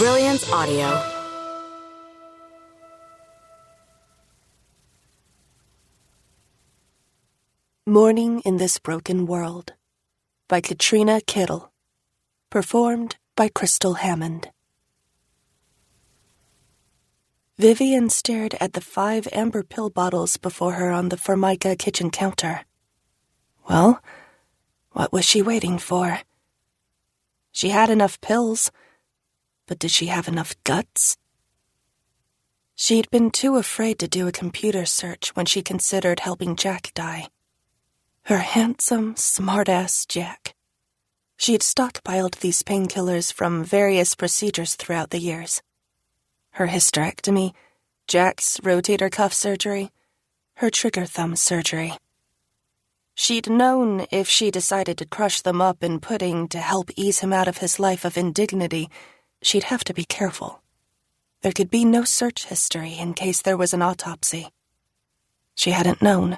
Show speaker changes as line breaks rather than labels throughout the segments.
Brilliance Audio.
Mourning in This Broken World by Katrina Kittle. Performed by Crystal Hammond. Vivian stared at the 5 amber pill bottles before her on the Formica kitchen counter. Well, what was she waiting for? She had enough pills, but did she have enough guts? She'd been too afraid to do a computer search when she considered helping Jack die. Her handsome, smart-ass Jack. She'd stockpiled these painkillers from various procedures throughout the years. Her hysterectomy, Jack's rotator cuff surgery, her trigger thumb surgery. She'd known if she decided to crush them up in pudding to help ease him out of his life of indignity, she'd have to be careful. There could be no search history in case there was an autopsy. She hadn't known.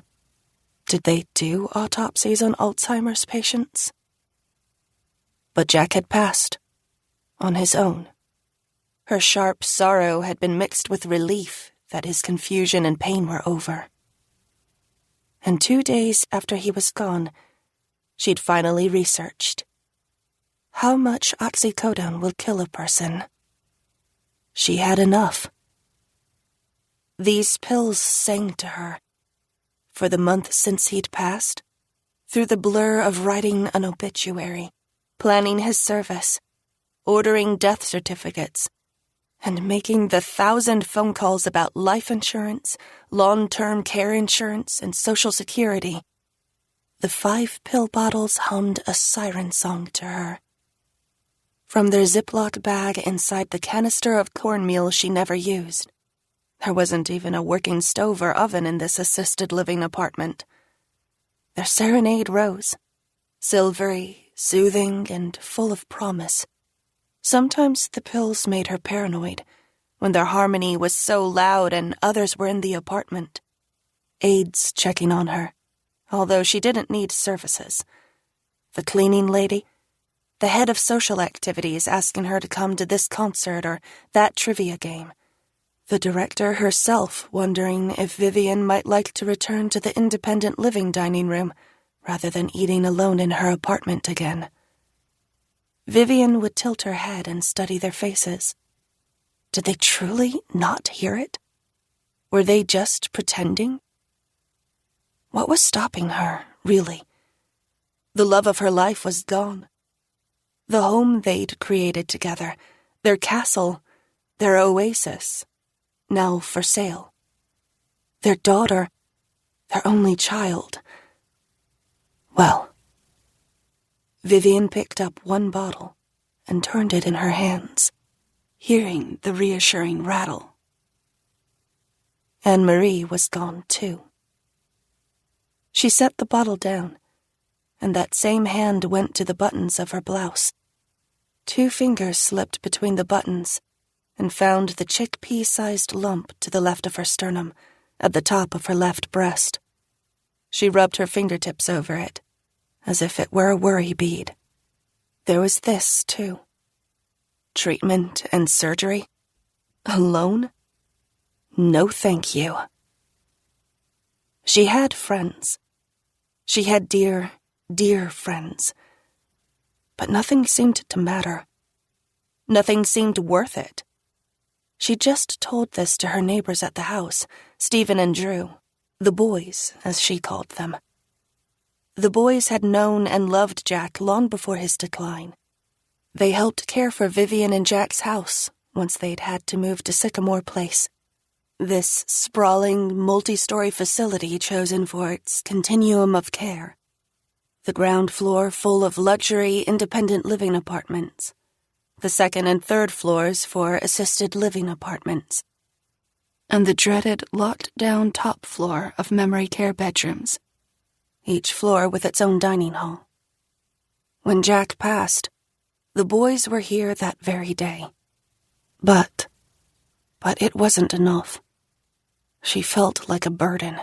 Did they do autopsies on Alzheimer's patients? But Jack had passed, on his own. Her sharp sorrow had been mixed with relief that his confusion and pain were over. And 2 days after he was gone, she'd finally researched. How much oxycodone will kill a person? She had enough. These pills sang to her. For the month since he'd passed, through the blur of writing an obituary, planning his service, ordering death certificates, and making the 1,000 phone calls about life insurance, long-term care insurance, and Social Security, the 5 pill bottles hummed a siren song to her. From their Ziploc bag inside the canister of cornmeal she never used. There wasn't even a working stove or oven in this assisted living apartment. Their serenade rose, silvery, soothing, and full of promise. Sometimes the pills made her paranoid, when their harmony was so loud and others were in the apartment. Aides checking on her, although she didn't need services. The cleaning lady, the head of social activities asking her to come to this concert or that trivia game. The director herself wondering if Vivian might like to return to the independent living dining room rather than eating alone in her apartment again. Vivian would tilt her head and study their faces. Did they truly not hear it? Were they just pretending? What was stopping her, really? The love of her life was gone. The home they'd created together, their castle, their oasis, now for sale. Their daughter, their only child. Well, Vivian picked up 1 bottle and turned it in her hands, hearing the reassuring rattle. Anne-Marie was gone too. She set the bottle down, and that same hand went to the buttons of her blouse. 2 fingers slipped between the buttons and found the chickpea-sized lump to the left of her sternum, at the top of her left breast. She rubbed her fingertips over it, as if it were a worry bead. There was this, too. Treatment and surgery? Alone? No thank you. She had friends. She had dear, dear friends. But nothing seemed to matter. Nothing seemed worth it. She just told this to her neighbors at the house, Stephen and Drew, the boys, as she called them. The boys had known and loved Jack long before his decline. They helped care for Vivian and Jack's house once they'd had to move to Sycamore Place, this sprawling, multi-story facility chosen for its continuum of care. The ground floor full of luxury independent living apartments. The 2nd and 3rd floors for assisted living apartments. And the dreaded locked-down top floor of memory care bedrooms. Each floor with its own dining hall. When Jack passed, the boys were here that very day. But it wasn't enough. She felt like a burden.